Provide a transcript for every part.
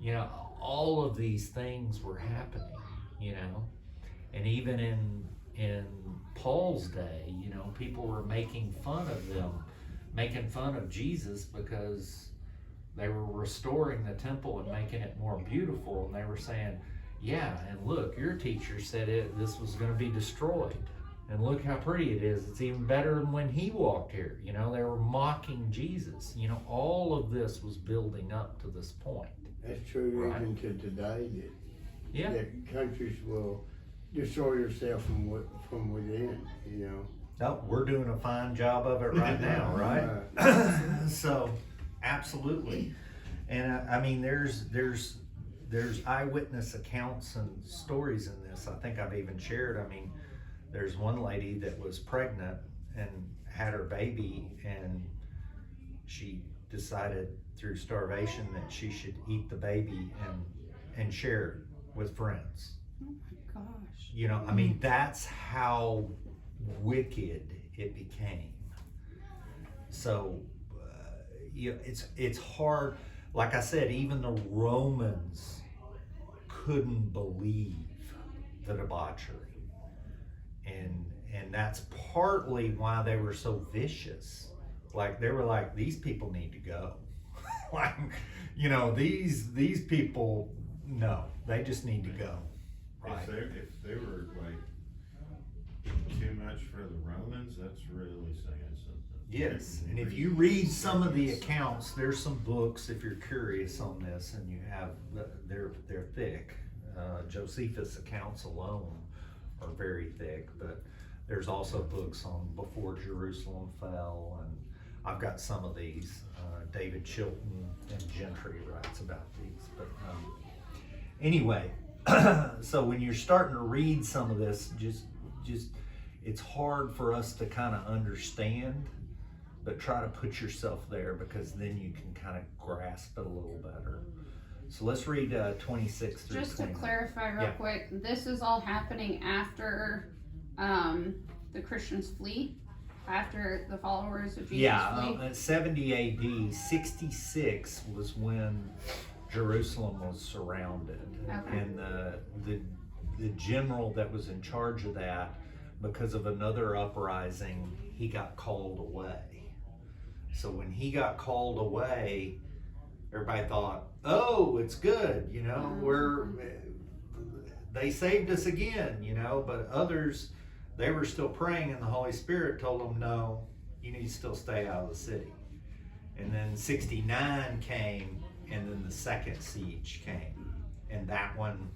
You know, all of these things were happening, you know. And even in Paul's day, you know, people were making fun of them, making fun of Jesus because they were restoring the temple and making it more beautiful. And they were saying, yeah, and look, your teacher said this was going to be destroyed. And look how pretty it is. It's even better than when he walked here. You know, they were mocking Jesus. You know, all of this was building up to this point. That's true right? even to today, Yeah. that countries will destroy yourself from within, you know. No, we're doing a fine job of it right now, right? So, absolutely. And I mean, there's eyewitness accounts and stories in this. I think I've even shared. I mean, there's one lady that was pregnant and had her baby, and she decided through starvation that she should eat the baby and share it with friends. Oh my gosh. You know, I mean, that's how wicked it became. So, you know, it's hard. Like I said, even the Romans couldn't believe the debauchery. And that's partly why they were so vicious. Like, they were like, these people need to go. Like, you know, these people, no, they just need to go. Right. If they were like too much for the Romans, that's really saying something. Yes, and if you read some of the accounts, there's some books if you're curious on this, and you have they're thick. Josephus' accounts alone are very thick, but there's also books on before Jerusalem fell, and I've got some of these. David Chilton and Gentry writes about these, but anyway. So when you're starting to read some of this, just it's hard for us to kind of understand, but try to put yourself there, because then you can kind of grasp it a little better. So let's read 26 through 29. Just to clarify real quick, this is all happening after the Christians flee, after the followers of Jesus flee. 70 AD, 66 was when Jerusalem was surrounded. Okay. And the general that was in charge of that, because of another uprising, he got called away. So when he got called away, everybody thought, oh, it's good, you know, they saved us again, you know, but others, they were still praying, and the Holy Spirit told them, no, you need to still stay out of the city. And then 69 came, and then the second siege came, and that one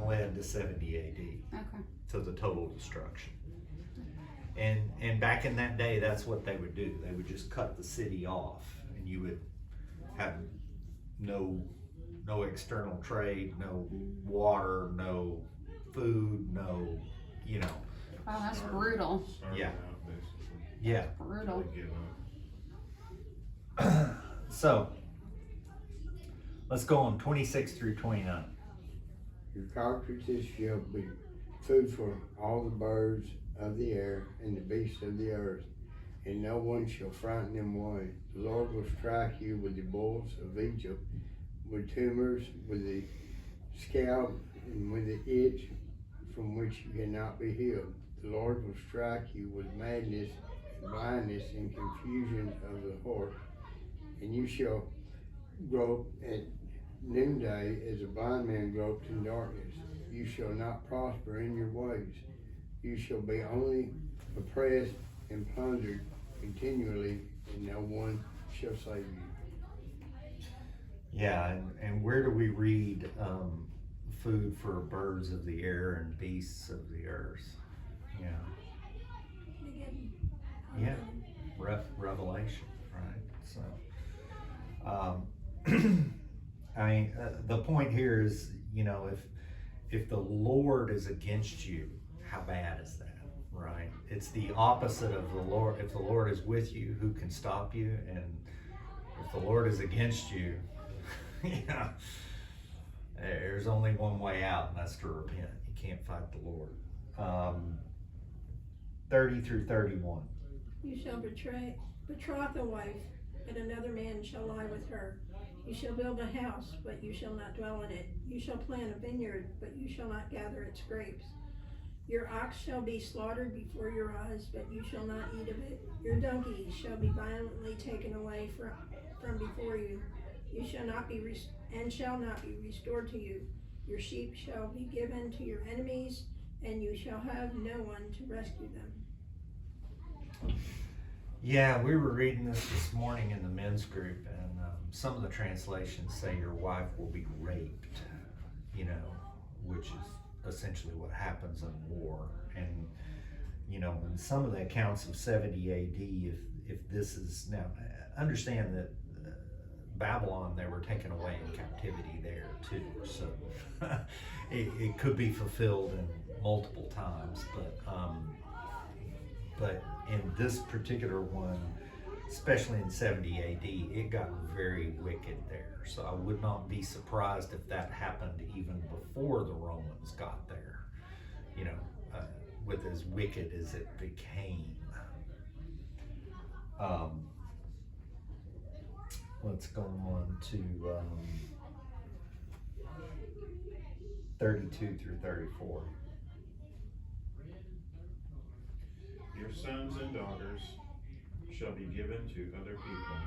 led to 70 AD. Okay. To the total destruction. And back in that day, that's what they would do. They would just cut the city off, and you would have no external trade, no water, no food, no, you know. Wow, that's brutal. Yeah. Out, basically. Yeah. Brutal. They give up. So let's go on 26 through 29. Your cartridges shall be food for all the birds of the air and the beasts of the earth, and no one shall frighten them away. The Lord will strike you with the bulls of Egypt, with tumors, with the scalp, and with the itch from which you cannot be healed. The Lord will strike you with madness, and blindness, and confusion of the heart, and you shall grope at noonday as a blind man gropes in darkness. You shall not prosper in your ways. You shall be only oppressed and plundered continually, and no one shall save you. Yeah, and where do we read food for birds of the air and beasts of the earth? Yeah. Yeah, Revelation, right? So, I mean, the point here is, you know, if the Lord is against you, how bad is that, right? It's the opposite of the Lord. If the Lord is with you, who can stop you? And if the Lord is against you, you know, there's only one way out, and that's to repent. You can't fight the Lord. 30 through 31. You shall betroth a wife, and another man shall lie with her. You shall build a house, but you shall not dwell in it. You shall plant a vineyard, but you shall not gather its grapes. Your ox shall be slaughtered before your eyes, but you shall not eat of it. Your donkey shall be violently taken away from before you. You shall not be shall not be restored to you. Your sheep shall be given to your enemies, and you shall have no one to rescue them. Yeah, we were reading this morning in the men's group, and some of the translations say your wife will be raped, you know, which is essentially what happens in war. And, you know, in some of the accounts of 70 AD, if this is now, understand that Babylon, they were taken away in captivity there too. So it could be fulfilled in multiple times, but in this particular one, especially in 70 AD, it got very wicked there. So I would not be surprised if that happened even before the Romans got there, you know, with as wicked as it became. Let's go on to 32 through 34. Your sons and daughters shall be given to other people,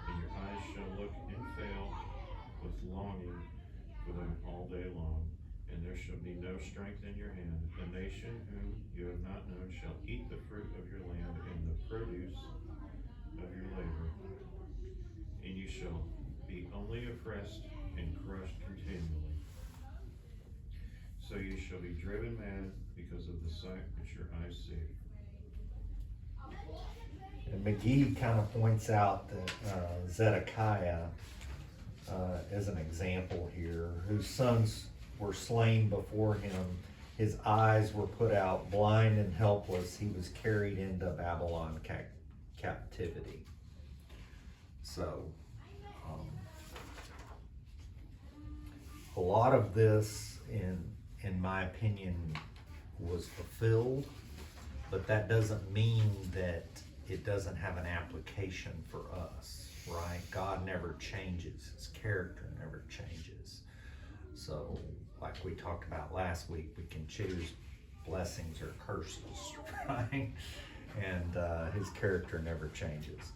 and your eyes shall look and fail with longing for them all day long, and there shall be no strength in your hand. The nation whom you have not known shall eat the fruit of your land and the produce of your labor, and you shall be only oppressed and crushed continually. So you shall be driven mad because of the sight which your eyes see. And McGee kind of points out that Zedekiah, as an example here, whose sons were slain before him, his eyes were put out, blind and helpless, he was carried into Babylon captivity. So, a lot of this, in my opinion, was fulfilled, but that doesn't mean that it doesn't have an application for us, right? God never changes. His character never changes. So, like we talked about last week, we can choose blessings or curses, right? And his character never changes.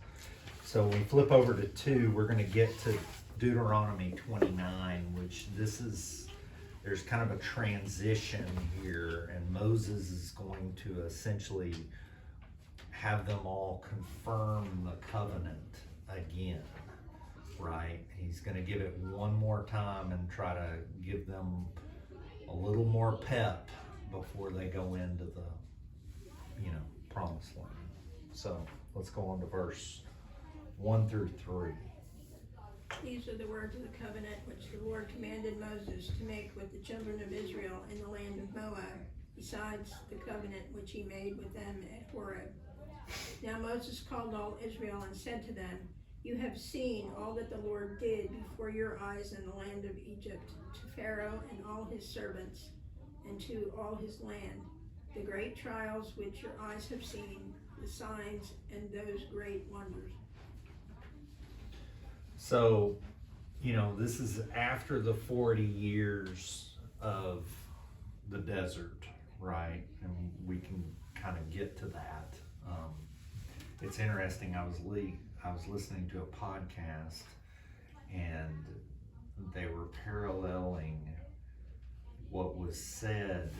So when we flip over to 2, we're going to get to Deuteronomy 29, which there's kind of a transition here, and Moses is going to essentially have them all confirm the covenant again, right? He's going to give it one more time and try to give them a little more pep before they go into the, you know, promised land. So let's go on to verse 1 through 3. These are the words of the covenant which the Lord commanded Moses to make with the children of Israel in the land of Moab, besides the covenant which he made with them at Horeb. Now Moses called all Israel and said to them, You have seen all that the Lord did before your eyes in the land of Egypt, to Pharaoh and all his servants, and to all his land, the great trials which your eyes have seen, the signs and those great wonders. So, you know, this is after the 40 years of the desert, right? And we can kind of get to that. It's interesting. I was listening to a podcast, and they were paralleling what was said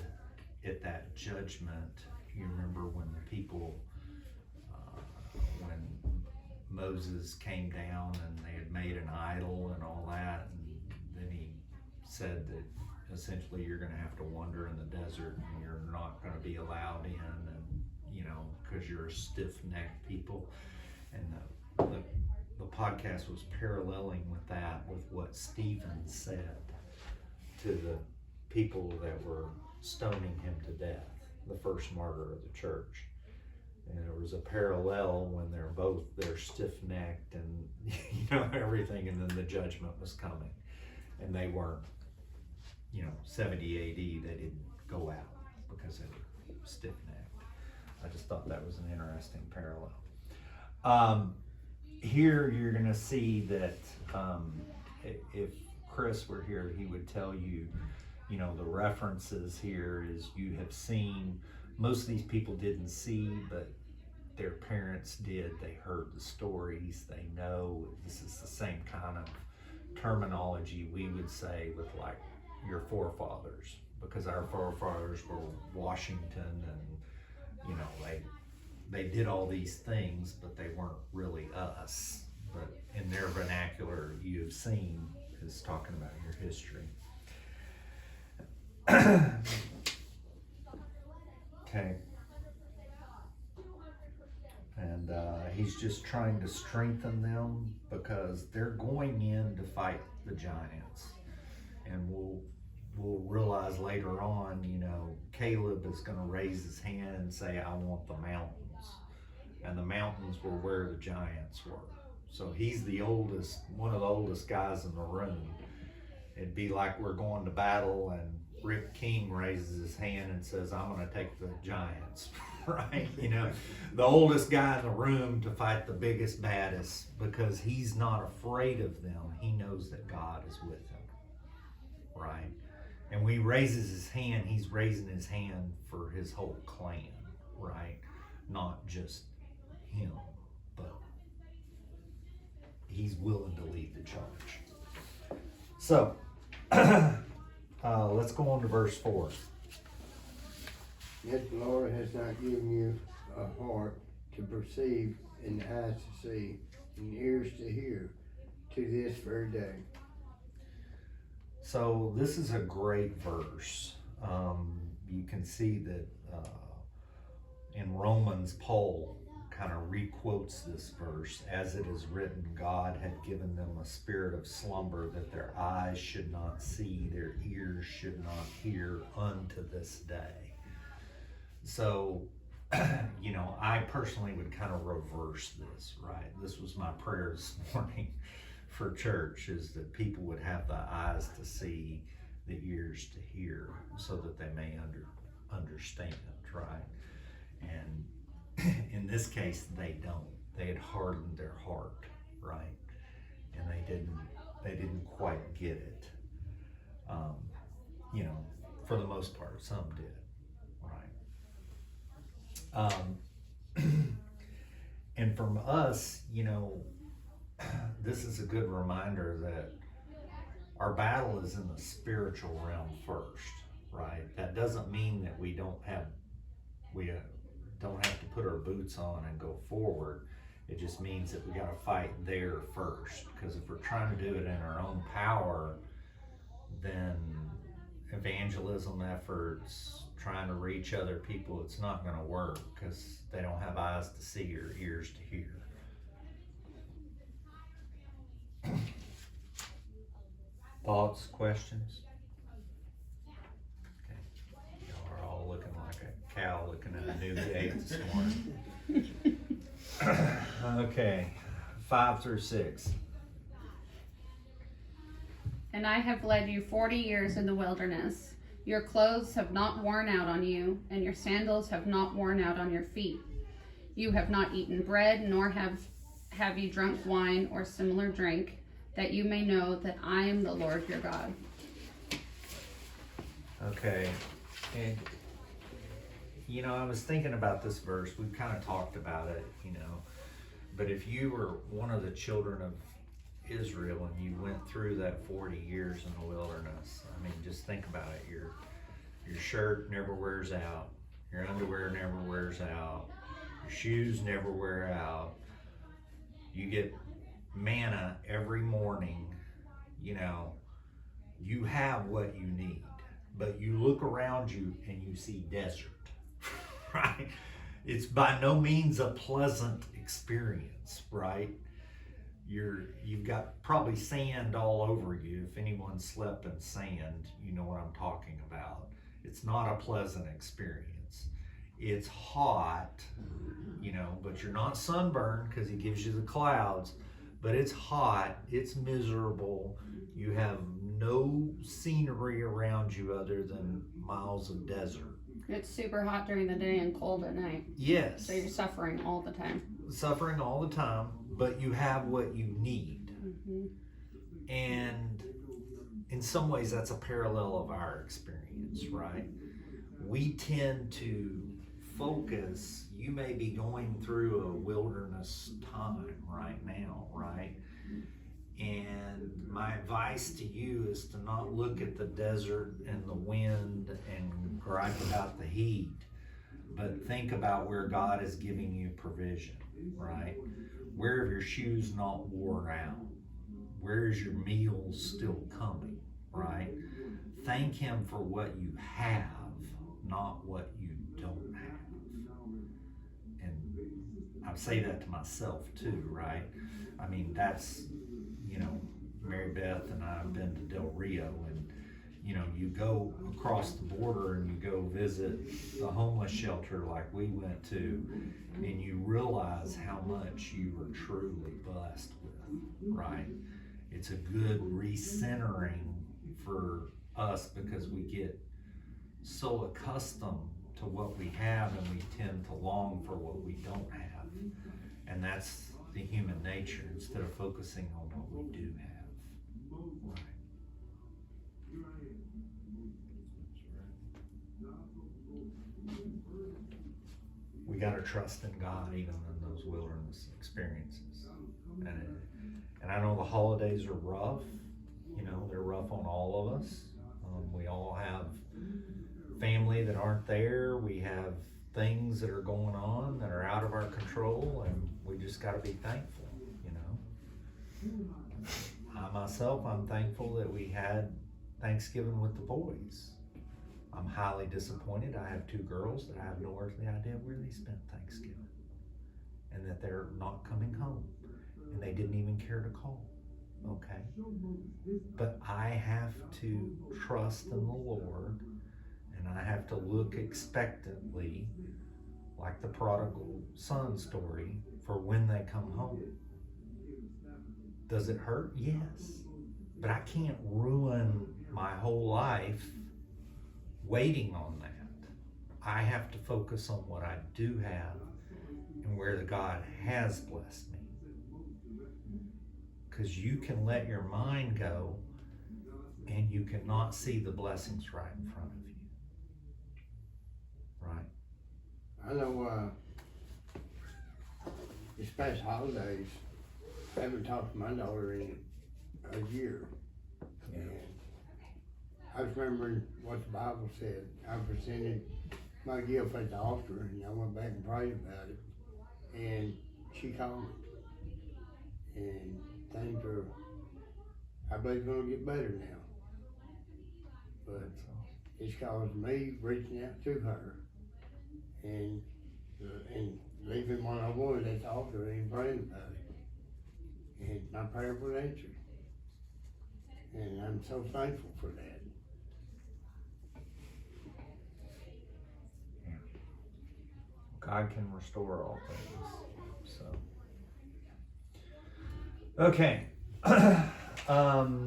at that judgment. You remember when the people, when Moses came down and they had made an idol and all that, and then he said that essentially you're going to have to wander in the desert and you're not going to be allowed in, and you know, because you're a stiff-necked people. And the podcast was paralleling with that, with what Stephen said to the people that were stoning him to death, the first martyr of the church. And there was a parallel when they're stiff-necked and you know everything, and then the judgment was coming, and they weren't, you know, 70 AD, they didn't go out because they were stiff-necked. I just thought that was an interesting parallel. here you're gonna see that if Chris were here, he would tell you, you know, the references here is you have seen. Most of these people didn't see, but their parents did. They heard the stories. They know this is the same kind of terminology we would say with like your forefathers, because our forefathers were Washington, and you know they did all these things, but they weren't really us. But in their vernacular, you have seen is talking about your history. Okay. And he's just trying to strengthen them because they're going in to fight the giants. And we'll realize later on, you know, Caleb is going to raise his hand and say, I want the mountains. And the mountains were where the giants were. So he's the oldest, one of the oldest guys in the room. It'd be like we're going to battle and Rick King raises his hand and says, I'm going to take the giants, right? You know, the oldest guy in the room to fight the biggest, baddest, because he's not afraid of them. He knows that God is with him, right? And when he raises his hand, he's raising his hand for his whole clan, right? Not just him, but he's willing to lead the charge. So, let's go on to verse 4. Yet the Lord has not given you a heart to perceive, and eyes to see, and ears to hear, to this very day. So this is a great verse. You can see that in Romans, Paul kind of requotes this verse. As it is written, God had given them a spirit of slumber, that their eyes should not see, their ears should not hear unto this day. So, you know, I personally would kind of reverse this, right? This was my prayer this morning for church, is that people would have the eyes to see, the ears to hear, so that they may understand, right? And in this case, they don't. They had hardened their heart, right? And they didn't quite get it. You know, for the most part, some did, right? And from us, you know, this is a good reminder that our battle is in the spiritual realm first, right? That doesn't mean that we don't have to put our boots on and go forward. It just means that we got to fight there first. Because if we're trying to do it in our own power, then evangelism efforts, trying to reach other people, it's not going to work because they don't have eyes to see or ears to hear. Thoughts, questions? Okay. Y'all are all looking like a cow looking at a new gate this morning. Okay, 5 through 6. And I have led you 40 years in the wilderness. Your clothes have not worn out on you, and your sandals have not worn out on your feet. You have not eaten bread, nor have you drunk wine or similar drink, that you may know that I am the Lord your God. Okay, and you know, I was thinking about this verse. We've kind of talked about it, you know, but if you were one of the children of Israel and you went through that 40 years in the wilderness, I mean, just think about it. Your shirt never wears out, your underwear never wears out, your shoes never wear out. You get manna every morning, you know, you have what you need, but you look around you and you see desert, right? It's by no means a pleasant experience, right? You've got probably sand all over you. If anyone slept in sand, you know what I'm talking about. It's not a pleasant experience. It's hot, you know, but you're not sunburned because he gives you the clouds. But it's hot, it's miserable, you have no scenery around you other than miles of desert. It's super hot during the day and cold at night. Yes. So you're suffering all the time. suffering all the time, but you have what you need. Mm-hmm. And in some ways, that's a parallel of our experience, right? We tend to focus, you may be going through a wilderness time right now, right? And my advice to you is to not look at the desert and the wind and gripe about the heat, but think about where God is giving you provision, right? Where have your shoes not worn out? Where is your meals still coming, right? Thank Him for what you have, not what you don't have. And I say that to myself too, right? I mean, that's, Mary Beth and I have been to Del Rio, and you go across the border and you go visit the homeless shelter like we went to, and you realize how much you were truly blessed with, right? It's a good recentering for us because we get so accustomed to what we have and we tend to long for what we don't have. And that's the human nature instead of focusing on what we do have. Right. We got to trust in God even in those wilderness experiences. And I know the holidays are rough. They're rough on all of us. We all have family that aren't there. We have things that are going on that are out of our control, and we just got to be thankful, I'm thankful that we had Thanksgiving with the boys. I'm highly disappointed. I have 2 girls that I have no earthly idea where they spent Thanksgiving, and that they're not coming home, and they didn't even care to call. Okay? But I have to trust in the Lord, and I have to look expectantly, like the prodigal son story, for when they come home. Does it hurt? Yes. But I can't ruin my whole life waiting on that. I have to focus on what I do have and where the God has blessed me. Because you can let your mind go and you cannot see the blessings right in front of you. Right? I know, this past holidays, I haven't talked to my daughter in a year. Yeah. And I was remembering what the Bible said. I presented my gift at the altar, and I went back and prayed about it. And she called me. And things are, I believe, gonna get better now. But it's caused me reaching out to her and leaving what I wanted at the altar and praying about it. And my prayer was answered. And I'm so thankful for that. God can restore all things. So, okay,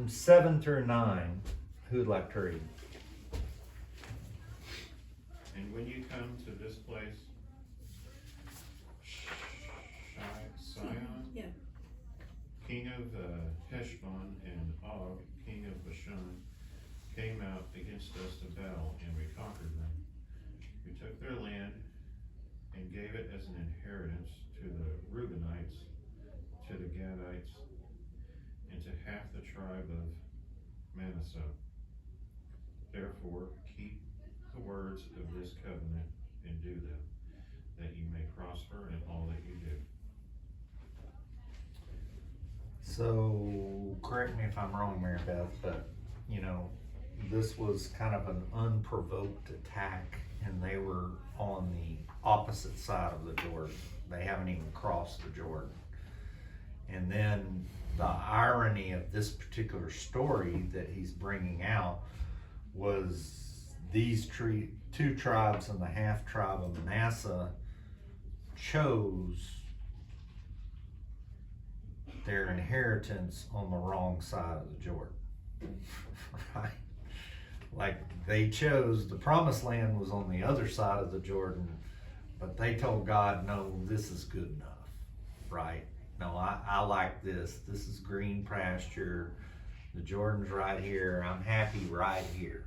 7 through 9. Who'd like to read? And when you come to this place, Sihon, Yeah. king of Heshbon, and Og, king of Bashan, came out against us to battle, and we conquered them. We took their land and gave it as an inheritance to the Reubenites, to the Gadites, and to half the tribe of Manasseh. Therefore, keep the words of this covenant and do them, that you may prosper in all that you do. So, correct me if I'm wrong, Mary Beth, but, this was kind of an unprovoked attack, and they were on the opposite side of the Jordan. They haven't even crossed the Jordan. And then the irony of this particular story that he's bringing out was these 2 tribes and the half tribe of Manasseh chose their inheritance on the wrong side of the Jordan. Right? Like they chose, the promised land was on the other side of the Jordan, but they told God, no, this is good enough. right? No, I like this. This is green pasture. The Jordan's right here. I'm happy right here.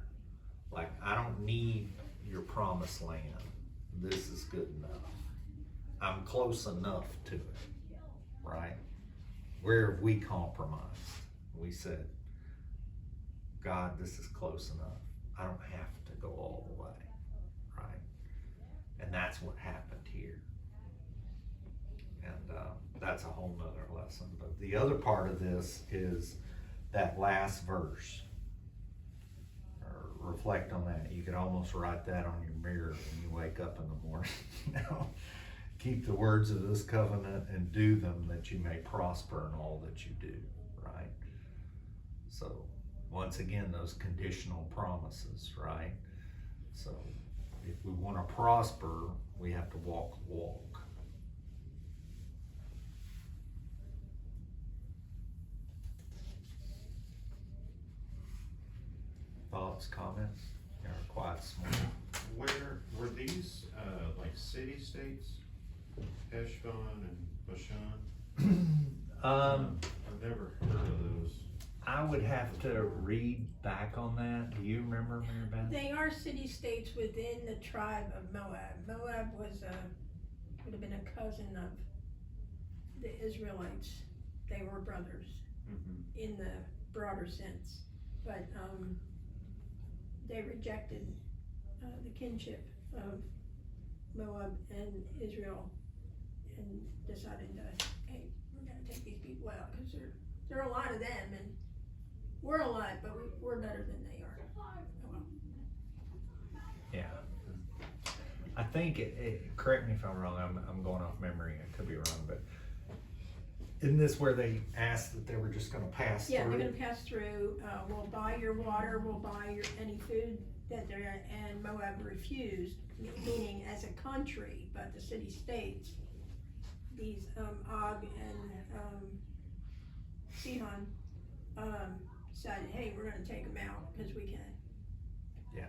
Like, I don't need your promised land. This is good enough. I'm close enough to it, right? Where have we compromised? We said, God, this is close enough. I don't have to go all the way, right? And that's what happened here. And that's a whole nother lesson. But the other part of this is that last verse. Or reflect on that. You could almost write that on your mirror when you wake up in the morning. You know? Keep the words of this covenant and do them, that you may prosper in all that you do, right? So, once again, those conditional promises, right? So, if we want to prosper, we have to walk the walk. Thoughts, comments? You're quiet this morning. Where were these, like city-states? Heshbon and Bashan? I've never heard of those. I would have to read back on that. Do you remember, Mary Beth? They are city-states within the tribe of Moab. Moab was would have been a cousin of the Israelites. They were brothers in the broader sense, but they rejected the kinship of Moab and Israel and decided to, hey, we're gonna take these people out because there are a lot of them and we're a lot, but we're better than they are. Oh, well. Yeah. I think correct me if I'm wrong, I'm going off memory, I could be wrong, but isn't this where they asked that they were just gonna pass Yeah, through? they're gonna pass through, we'll buy your water, we'll buy your any food that they're, and Moab refused, meaning as a country, but the city-states, these Og and Sihon decided, hey, we're gonna take them out because we can. Yeah.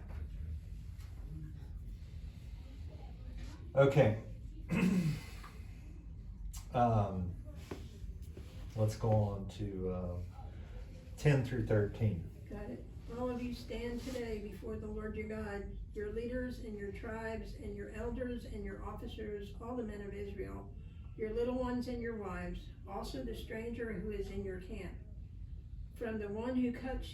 Okay. Let's go on to 10 through 13. Got it. All of you stand today before the Lord your God, your leaders and your tribes and your elders and your officers, all the men of Israel, your little ones and your wives, also the stranger who is in your camp. From the one who cuts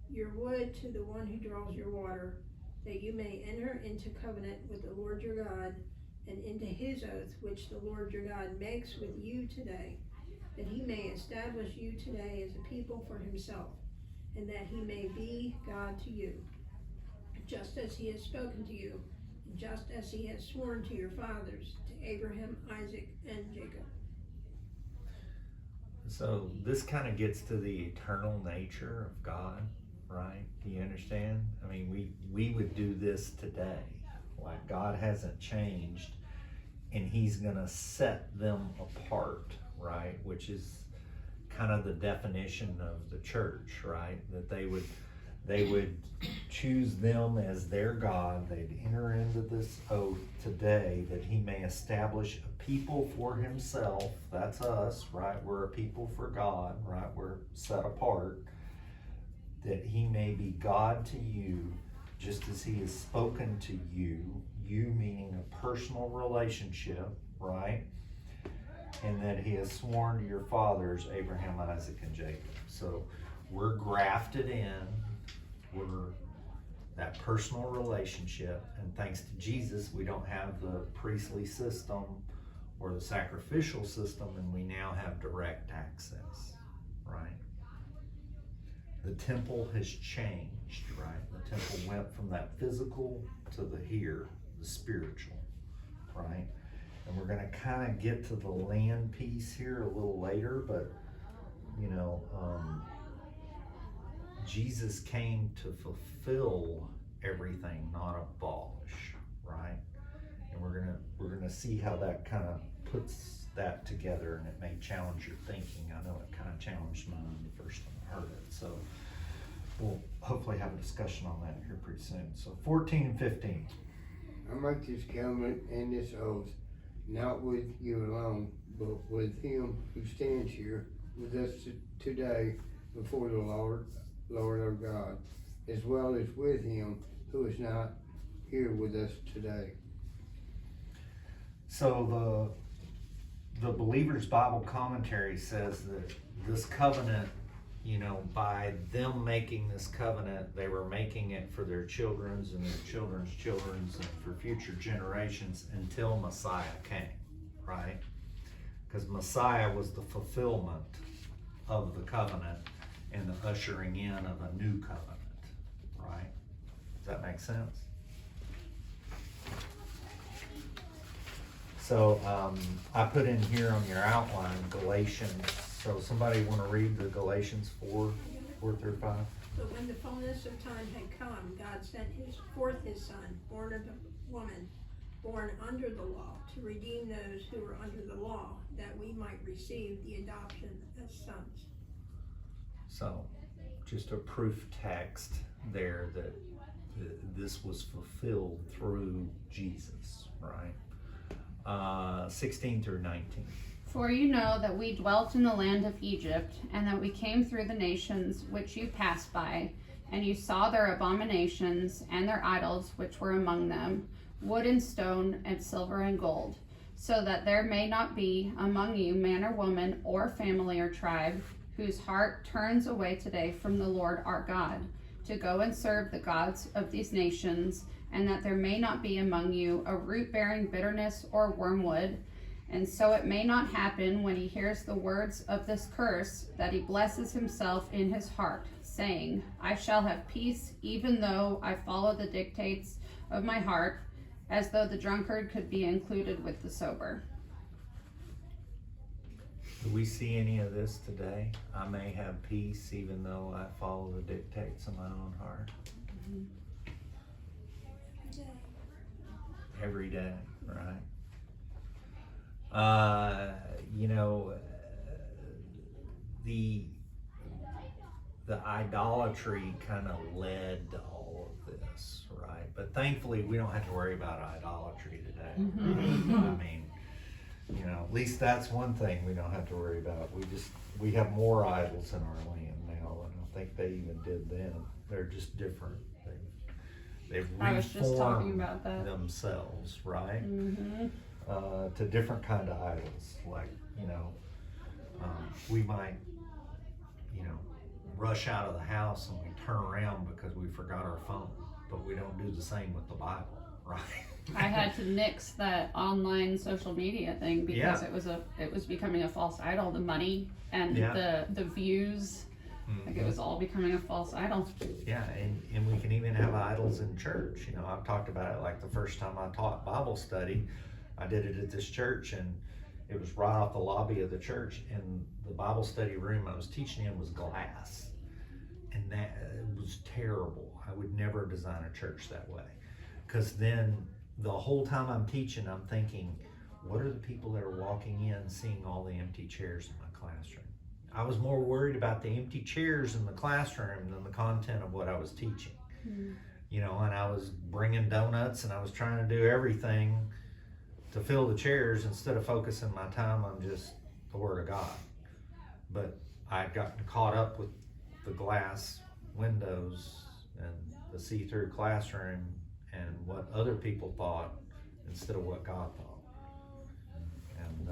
your wood to the one who draws your water, that you may enter into covenant with the Lord your God and into his oath which the Lord your God makes with you today, that he may establish you today as a people for himself, and that he may be God to you, just as he has spoken to you, and just as he has sworn to your fathers, to Abraham, Isaac, and Jacob. So this kind of gets to the eternal nature of God, right? Do you understand? I mean, we would do this today. Like, God hasn't changed, and he's gonna set them apart, right? Which is kind of the definition of the church, right? That they would choose them as their God. They'd enter into this oath today that he may establish a people for himself. That's us, right? We're a people for God, right? We're set apart. That he may be God to you, just as he has spoken to you, you meaning a personal relationship, right? And that he has sworn to your fathers, Abraham, Isaac, and Jacob. So we're grafted in, we're that personal relationship, and thanks to Jesus, we don't have the priestly system or the sacrificial system, and we now have direct access, right? The temple has changed, right? The temple went from that physical to the here, the spiritual, right? And we're gonna kind of get to the land piece here a little later, but you know, Jesus came to fulfill everything, not abolish, right? And we're gonna see how that kind of puts that together, and it may challenge your thinking. I know it kind of challenged mine the first time I heard it, so we'll hopefully have a discussion on that here pretty soon. So 14 and 15. I make this covenant and this oath, not with you alone, but with him who stands here with us today before the Lord our God, as well as with him who is not here with us today. So the Believer's Bible Commentary says that this covenant, you know, by them making this covenant, they were making it for their children's and their children's children's and for future generations until Messiah came, right? Because Messiah was the fulfillment of the covenant and the ushering in of a new covenant, right? Does that make sense? So I put in here on your outline Galatians. So somebody want to read the Galatians 4:4-5? But when the fullness of time had come, God sent forth his Son, born of a woman, born under the law, to redeem those who were under the law, that we might receive the adoption as sons. So just a proof text there that this was fulfilled through Jesus, right? 16-19. For you know that we dwelt in the land of Egypt, and that we came through the nations which you passed by, and you saw their abominations and their idols which were among them, wood and stone and silver and gold, so that there may not be among you man or woman or family or tribe whose heart turns away today from the Lord our God, to go and serve the gods of these nations, and that there may not be among you a root bearing bitterness or wormwood. And so it may not happen when he hears the words of this curse, that he blesses himself in his heart, saying, I shall have peace, even though I follow the dictates of my heart, as though the drunkard could be included with the sober. Do we see any of this today? I may have peace even though I follow the dictates of my own heart. Every day, right? You know, the idolatry kind of led to all of this, right? But thankfully, we don't have to worry about idolatry today. I mean, you know, at least that's one thing we don't have to worry about. We have more idols in our land now, and I think they even did then. They're just different. They've I was just talking reformed about that. themselves, right? Mm-hmm. To different kind of idols. Like, you know, we might, you know, rush out of the house and we turn around because we forgot our phone, but we don't do the same with the Bible, right? I had to nix that online social media thing because it was becoming a false idol. The money and the views, like it was all becoming a false idol. Yeah, and we can even have idols in church. You know, I've talked about it like the first time I taught Bible study, I did it at this church, and it was right off the lobby of the church, and the Bible study room I was teaching in was glass, and that was terrible. I would never design a church that way, because then the whole time I'm teaching, I'm thinking, what are the people that are walking in seeing all the empty chairs in my classroom? I was more worried about the empty chairs in the classroom than the content of what I was teaching. You know, and I was bringing donuts and I was trying to do everything to fill the chairs instead of focusing my time on just the Word of God. But I'd gotten caught up with the glass windows and the see-through classroom and what other people thought instead of what God thought. And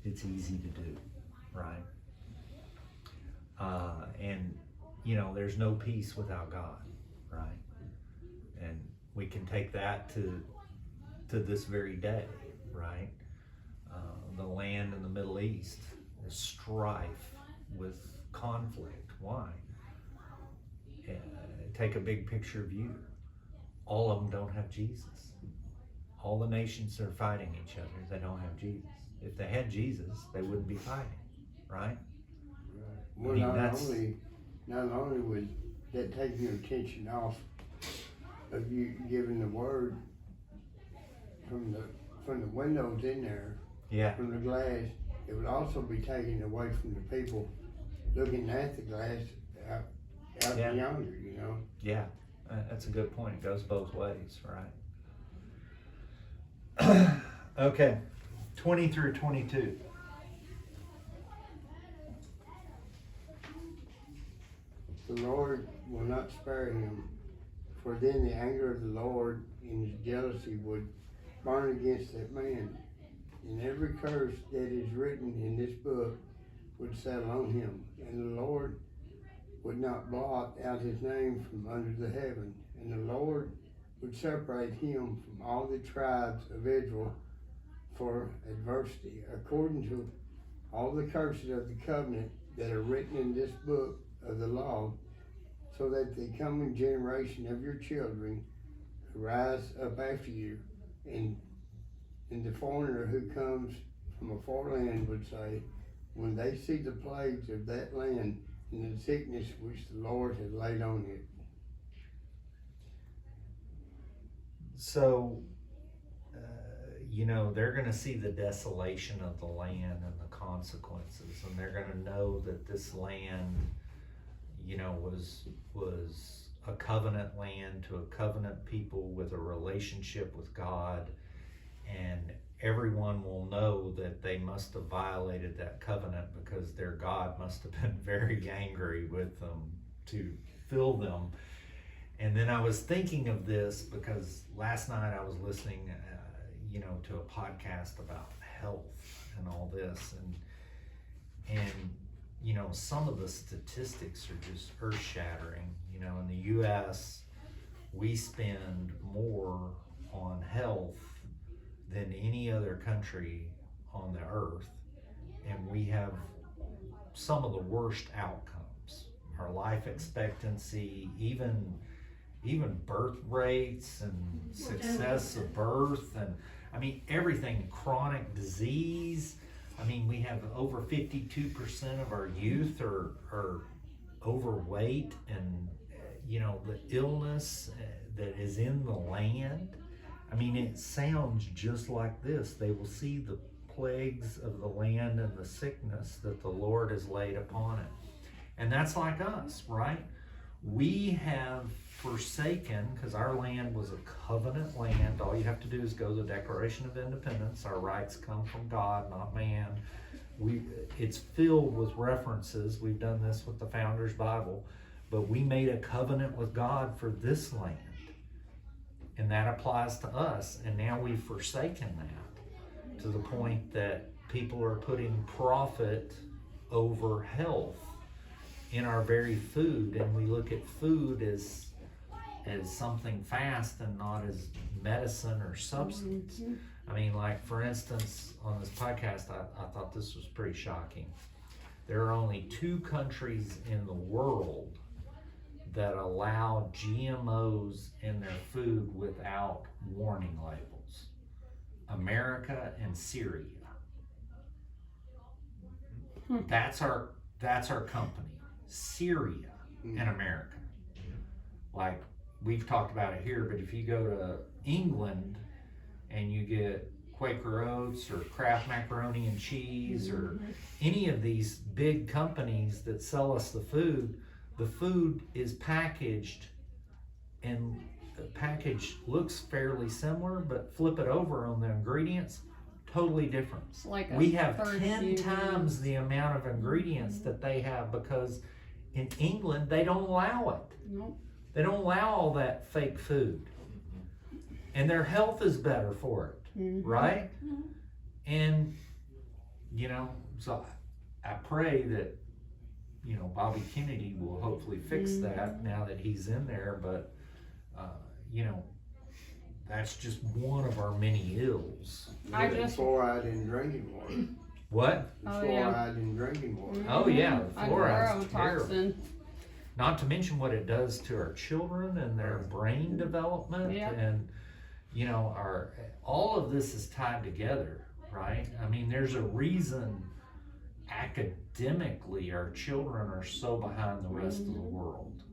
it's easy to do, right? And you know, there's no peace without God, right? And we can take that to this very day, right? The land in the Middle East is strife with conflict. Why? Take a big picture view. All of them don't have Jesus. All the nations are fighting each other. They don't have Jesus. If they had Jesus, they wouldn't be fighting, right? Well, not only would that take your attention off of you giving the word from the windows in there, from the glass, it would also be taken away from the people looking at the glass out yonder, you know? Yeah, that's a good point. It goes both ways, right? Okay, 20 through 22. The Lord will not spare him, for then the anger of the Lord in his jealousy would burn against that man, and every curse that is written in this book would settle on him, and the Lord would not blot out his name from under the heaven, and the Lord would separate him from all the tribes of Israel for adversity, according to all the curses of the covenant that are written in this book of the law, so that the coming generation of your children who rise up after you, and the foreigner who comes from a far land would say, when they see the plagues of that land and the sickness which the Lord has laid on it. So, they're going to see the desolation of the land and the consequences, and they're going to know that this land, was a covenant land to a covenant people with a relationship with God, and everyone will know that they must have violated that covenant because their God must have been very angry with them to fill them. And then I was thinking of this because last night I was listening, to a podcast about health and all this, and some of the statistics are just earth-shattering. In the U.S., we spend more on health than any other country on the earth, and we have some of the worst outcomes. Our life expectancy, even birth rates and success of birth, and everything, chronic disease. We have over 52% of our youth are overweight, and the illness that is in the land. It sounds just like this. They will see the plagues of the land and the sickness that the Lord has laid upon it. And that's like us, right? We have forsaken, because our land was a covenant land. All you have to do is go to the Declaration of Independence. Our rights come from God, not man. It's filled with references. We've done this with the Founders Bible, but we made a covenant with God for this land, and that applies to us. And now we've forsaken that to the point that people are putting profit over health in our very food, and we look at food as something fast and not as medicine or substance. Like, for instance, on this podcast, I thought this was pretty shocking. There are only 2 countries in the world that allow GMOs in their food without warning labels: America and Syria. That's our company, Syria and America. Like, we've talked about it here, but if you go to England and you get Quaker Oats or Kraft Macaroni and Cheese or any of these big companies that sell us the food is packaged, and the package looks fairly similar, but flip it over on the ingredients, totally different. Like we have 10 times the amount of ingredients that they have, because in England they don't allow it. Nope. They don't allow all that fake food, and their health is better for it, right? And so I pray that Bobby Kennedy will hopefully fix that now that he's in there, but that's just one of our many ills. Fluoride in drinking water. What? Fluoride in drinking water. Oh yeah, fluoride's terrible. Neurotoxin. Not to mention what it does to our children and their brain development, and all of this is tied together, right? There's a reason academically our children are so behind the rest of the world.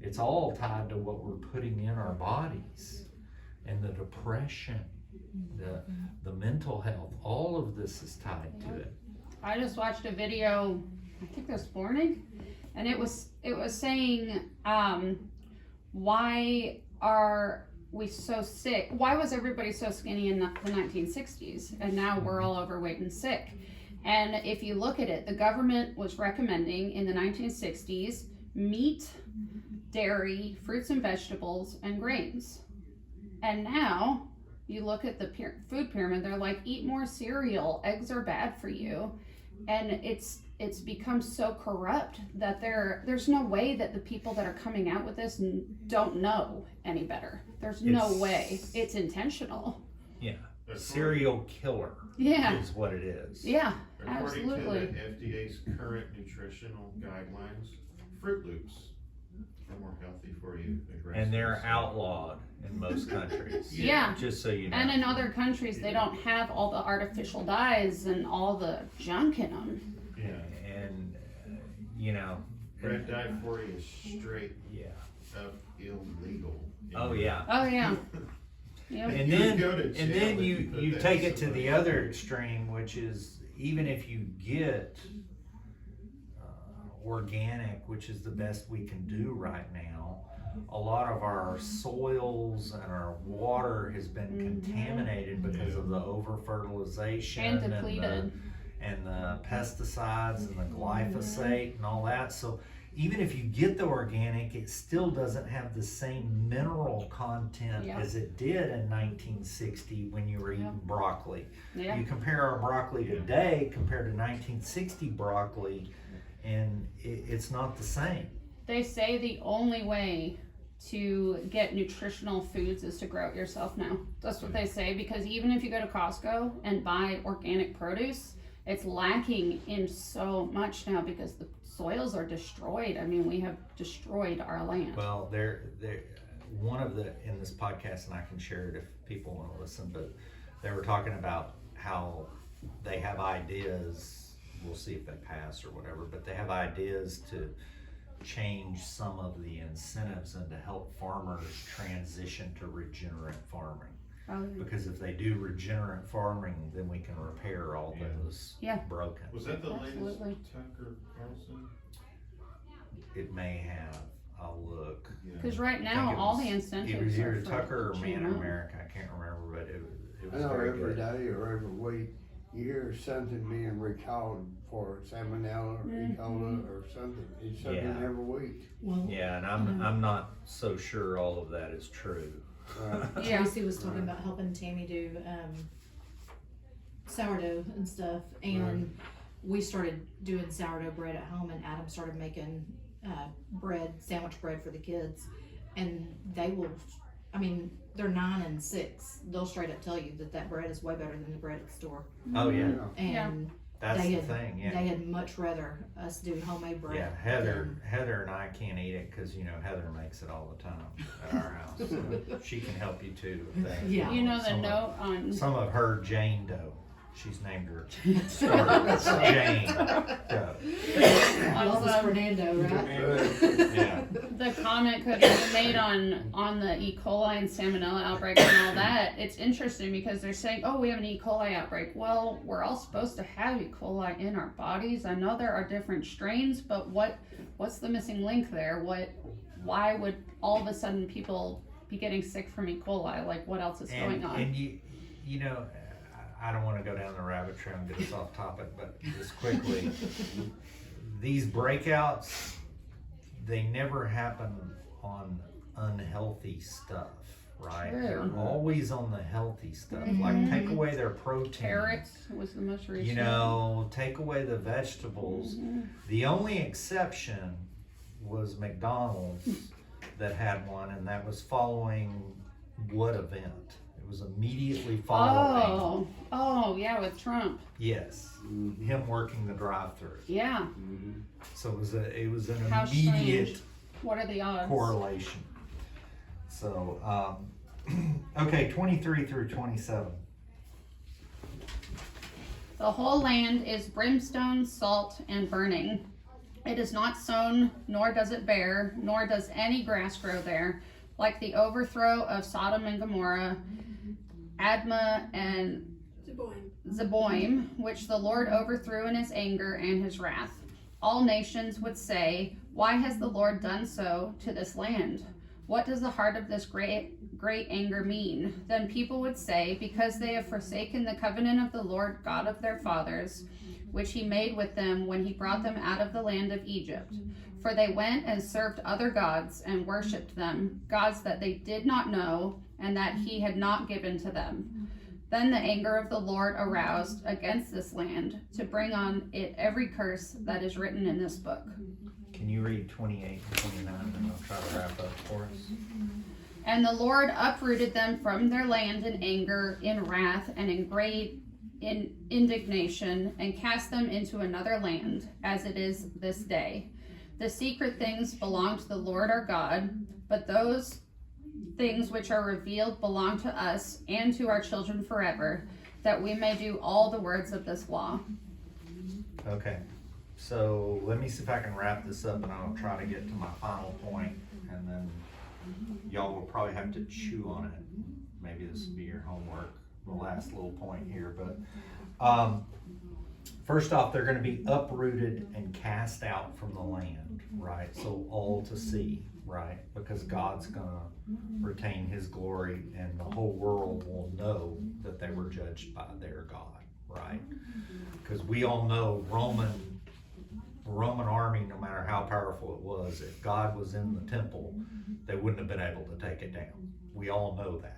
It's all tied to what we're putting in our bodies, and the depression, the mental health. All of this is tied to it. I just watched a video, I think this morning, and it was saying why are we so sick? Why was everybody so skinny in the 1960s? And now we're all overweight and sick. And if you look at it, the government was recommending in the 1960s meat, dairy, fruits and vegetables, and grains. And now you look at the food pyramid, they're like, eat more cereal, eggs are bad for you. And it's become so corrupt that there's no way that the people that are coming out with this don't know any better. There's no way. It's intentional. Yeah. Serial killer. Yeah. Is what it is. Yeah, According absolutely. to the FDA's current nutritional guidelines, Fruit Loops are more healthy for you. And they're outlawed in most countries. Yeah. Just so you know. And in other countries, they don't have all the artificial dyes and all the junk in them. Yeah. And, you know. Red dye 40 is straight up illegal. Oh, yeah. Oh, yeah. Yep. And then you take it to the other extreme, which is even if you get organic, which is the best we can do right now, a lot of our soils and our water has been contaminated because of the over fertilization And depleted. and the pesticides and the glyphosate and all that. So even if you get the organic, it still doesn't have the same mineral content as it did in 1960 when you were eating broccoli. Yeah. You compare our broccoli today compared to 1960 broccoli, and it's not the same. They say the only way to get nutritional foods is to grow it yourself now. That's what they say, because even if you go to Costco and buy organic produce, it's lacking in so much now because the soils are destroyed. I mean, we have destroyed our land. Well, they're one of the in this podcast, and I can share it if people want to listen. But they were talking about how they have ideas. We'll see if they pass or whatever. But they have ideas to change some of the incentives and to help farmers transition to regenerate farming. Because if they do regenerate farming, then we can repair all those broken. Was that the Absolutely. latest Tucker Carlson? It may have. I'll look. Because right now, all the incentives It was are either for Tucker or Man in GMO. America. I can't remember, but it I was know very every good. day or every week, you hear something being recalled for salmonella, E. coli, or something. It's something Yeah. every week. Well, Yeah, and I'm not so sure all of that is true. Yeah. Tracy was talking about helping Tammy do sourdough and stuff, and we started doing sourdough bread at home, and Adam started making sandwich bread for the kids, and they will, I mean, they're 9 and 6. They'll straight up tell you that bread is way better than the bread at the store, Oh yeah, and that's they the had, thing. Yeah, they had much rather us do homemade bread. yeah. Heather and I can't eat it because Heather makes it all the time at our house. So she can help you too. With that. Yeah. You know the Some of- note on Some of her Jane dough. She's named her Jane dough. Well, this is Fernando, right? Yeah. the comment could be made on the E. coli and salmonella outbreak and all that. It's interesting because they're saying, oh, we have an E. coli outbreak. Well, we're all supposed to have E. coli in our bodies. I know there are different strains, but what's the missing link there? Why would all of a sudden people be getting sick from E. coli? Like, what else is going on? And you know, I don't want to go down the rabbit trail and get us off topic, but just quickly, these breakouts, they never happen on unhealthy stuff, right? True. They're always on the healthy stuff. Like, take away their protein. Carrots was the most recent. Take away the vegetables. The only exception was McDonald's that had one, and that was following what event? It was immediately following. Oh, yeah, with Trump. Yes, him working the drive-through. Yeah. So it was an How immediate strange. What are the odds? correlation. So, okay, 23 through 27. The whole land is brimstone, salt, and burning. It is not sown, nor does it bear, nor does any grass grow there, like the overthrow of Sodom and Gomorrah, Admah and Zeboim, which the Lord overthrew in his anger and his wrath. All nations would say, why has the Lord done so to this land? What does the heart of this great anger mean? Then people would say, because they have forsaken the covenant of the Lord God of their fathers, which he made with them when he brought them out of the land of Egypt. For they went and served other gods and worshipped them, gods that they did not know and that he had not given to them. Then the anger of the Lord aroused against this land to bring on it every curse that is written in this book. Can you read 28 and 29 and I'll try to wrap up for us? And the Lord uprooted them from their land in anger, in wrath, and in great indignation, and cast them into another land, as it is this day. The secret things belong to the Lord our God, but those things which are revealed belong to us and to our children forever, that we may do all the words of this law. Okay, so let me see if I can wrap this up and I'll try to get to my final point, and then y'all will probably have to chew on it. Maybe this will be your homework, the last little point here, but first off, they're going to be uprooted and cast out from the land, right? So all to see, right? Because God's going to retain his glory and the whole world will know that they were judged by their God, right? Because we all know Roman army, no matter how powerful it was, if God was in the temple, they wouldn't have been able to take it down. We all know that.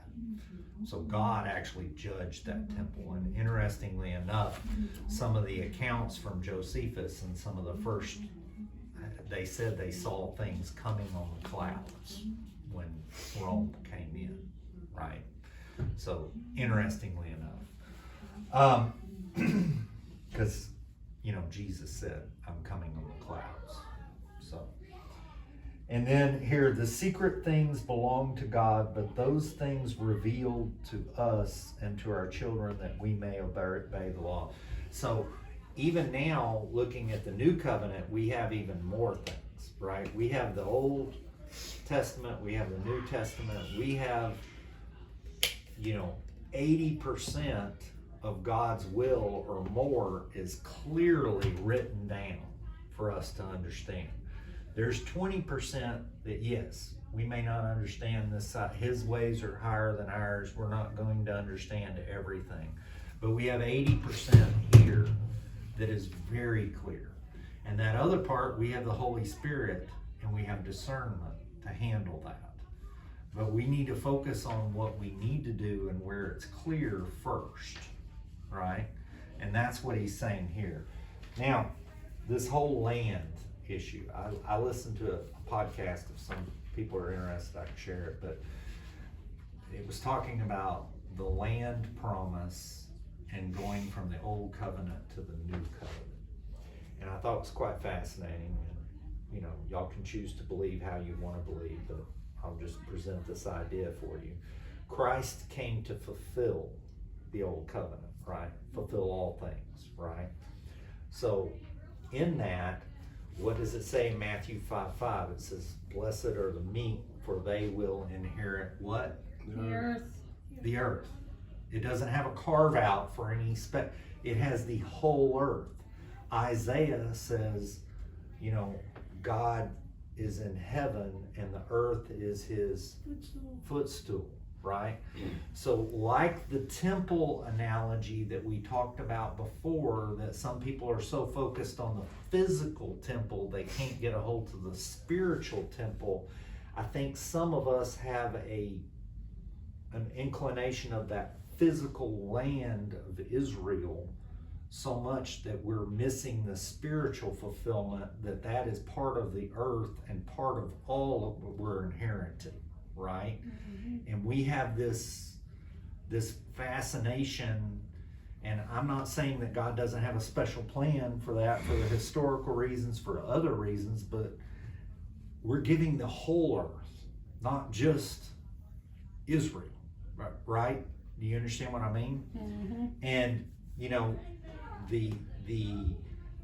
So God actually judged that temple. And interestingly enough, some of the accounts from Josephus and some of the first, they said they saw things coming on the clouds when Rome came in, right? So interestingly enough, because Jesus said, I'm coming on the clouds. So, and then here, the secret things belong to God, but those things revealed to us and to our children that we may obey the law. So even now, looking at the new covenant, we have even more things, right? We have the Old Testament, we have the New Testament, we have, 80% of God's will or more is clearly written down for us to understand. There's 20% that, yes, we may not understand this side. His ways are higher than ours. We're not going to understand everything. But we have 80% here that is very clear. And that other part, we have the Holy Spirit and we have discernment to handle that. But we need to focus on what we need to do and where it's clear first, right? And that's what he's saying here. Now, this whole land issue, I listened to a podcast. If some people are interested, I can share it, but it was talking about the land promise and going from the old covenant to the new covenant. And I thought it was quite fascinating. And, y'all can choose to believe how you want to believe, but I'll just present this idea for you. Christ came to fulfill the old covenant, right? Fulfill all things, right? So in that, what does it say in Matthew 5:5? It says, blessed are the meek, for they will inherit what? The earth. The earth. It doesn't have a carve out for any it has the whole earth. Isaiah says, God is in heaven and the earth is his footstool, right? So like the temple analogy that we talked about before, that some people are so focused on the physical temple they can't get a hold of the spiritual temple. I think some of us have an inclination of that physical land of Israel so much that we're missing the spiritual fulfillment, that is part of the earth and part of all of what we're inherited, right? Mm-hmm. And we have this fascination, and I'm not saying that God doesn't have a special plan for that, for the historical reasons, for other reasons, but we're giving the whole earth, not just Israel, right? Do you understand what I mean? Mm-hmm. And the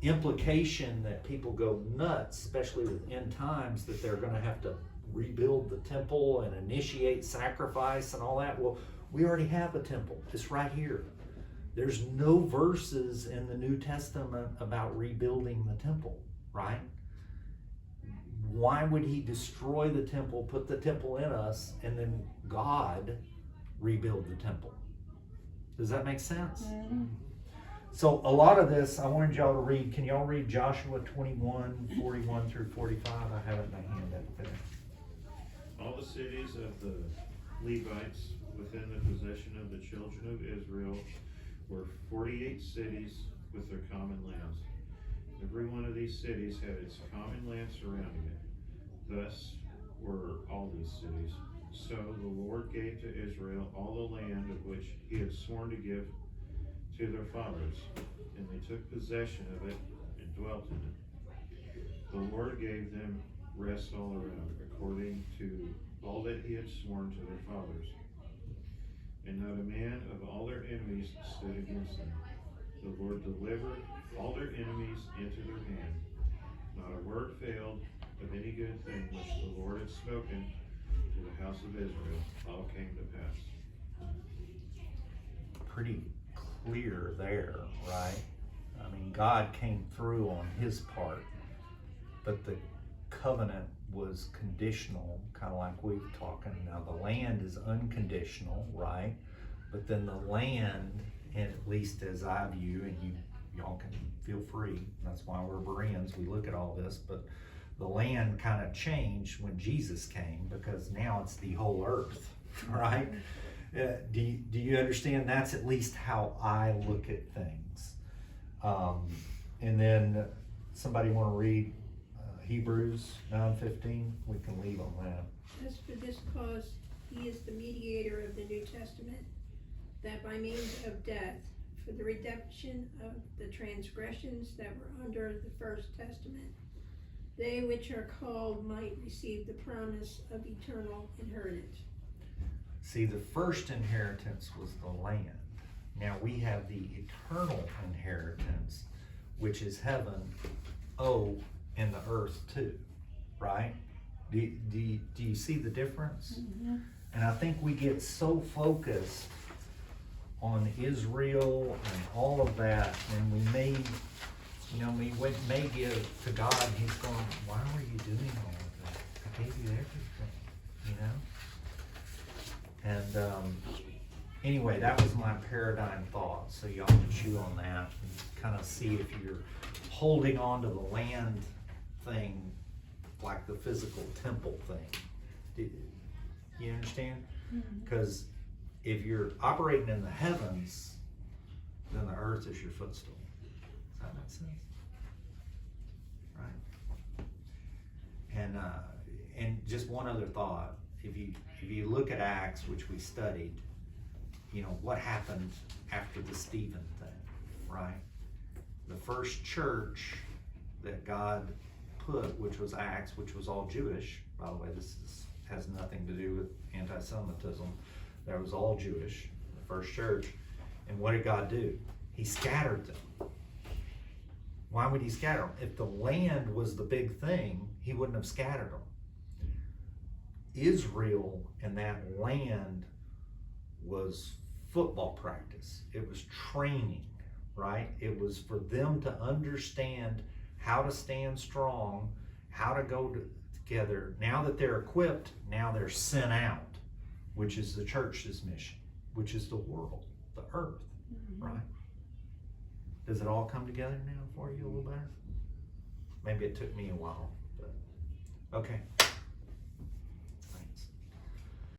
implication that people go nuts, especially with end times, that they're going to have to rebuild the temple and initiate sacrifice and all that. Well, we already have a temple. It's right here. There's no verses in the New Testament about rebuilding the temple, right? why would he destroy the temple, put the temple in us, and then God rebuild the temple? Does that make sense? So a lot of this, I wanted y'all to read. Can y'all read Joshua 21, 41 through 45? I have it in my hand up there. All the cities of the Levites within the possession of the children of Israel were 48 cities with their common lands. Every one of these cities had its common land surrounding it. Thus were all these cities. So the Lord gave to Israel all the land of which he had sworn to give to their fathers, and they took possession of it and dwelt in it. The Lord gave them rest all around, according to all that he had sworn to their fathers. And not a man of all their enemies stood against them. The Lord delivered all their enemies into their hand. Not a word failed of any good thing which the Lord had spoken to the house of Israel. All came to pass. Pretty clear there, right? I mean, God came through on his part, but the covenant was conditional, kind of like we've talking. Now the land is unconditional, right? But then the land, at least as I view, and y'all can feel free, that's why we're Bereans, we look at all this, but the land kind of changed when Jesus came, because now it's the whole earth, right? Do you understand? That's at least how I look at things. And then somebody want to read Hebrews 9:15? We can leave on that. As for this cause, he is the mediator of the New Testament, that by means of death, for the redemption of the transgressions that were under the first testament, they which are called might receive the promise of eternal inheritance. See, the first inheritance was the land. Now we have the eternal inheritance, which is heaven, and the earth too, right? Do you see the difference? Mm-hmm. And I think we get so focused on Israel and all of that, and we may give to God, and he's going, why were you doing all of that? I gave you everything, And anyway, that was my paradigm thought. So y'all can chew on that and kind of see if you're holding on to the land thing like the physical temple thing. You understand? Because if you're operating in the heavens, then the earth is your footstool. Does that make sense? Right. And just one other thought. If you look at Acts, which we studied, what happened after the Stephen thing, right? The first church that God put, which was Acts, which was all Jewish, by the way, has nothing to do with anti-Semitism. That was all Jewish, the first church. And what did God do? He scattered them. Why would he scatter them? If the land was the big thing, he wouldn't have scattered them. Israel and that land was football practice. It was training, right? It was for them to understand how to stand strong, how to go together. Now that they're equipped, now they're sent out, which is the church's mission, which is the world, the earth, right? Does it all come together now for you a little better? Maybe it took me a while, but okay.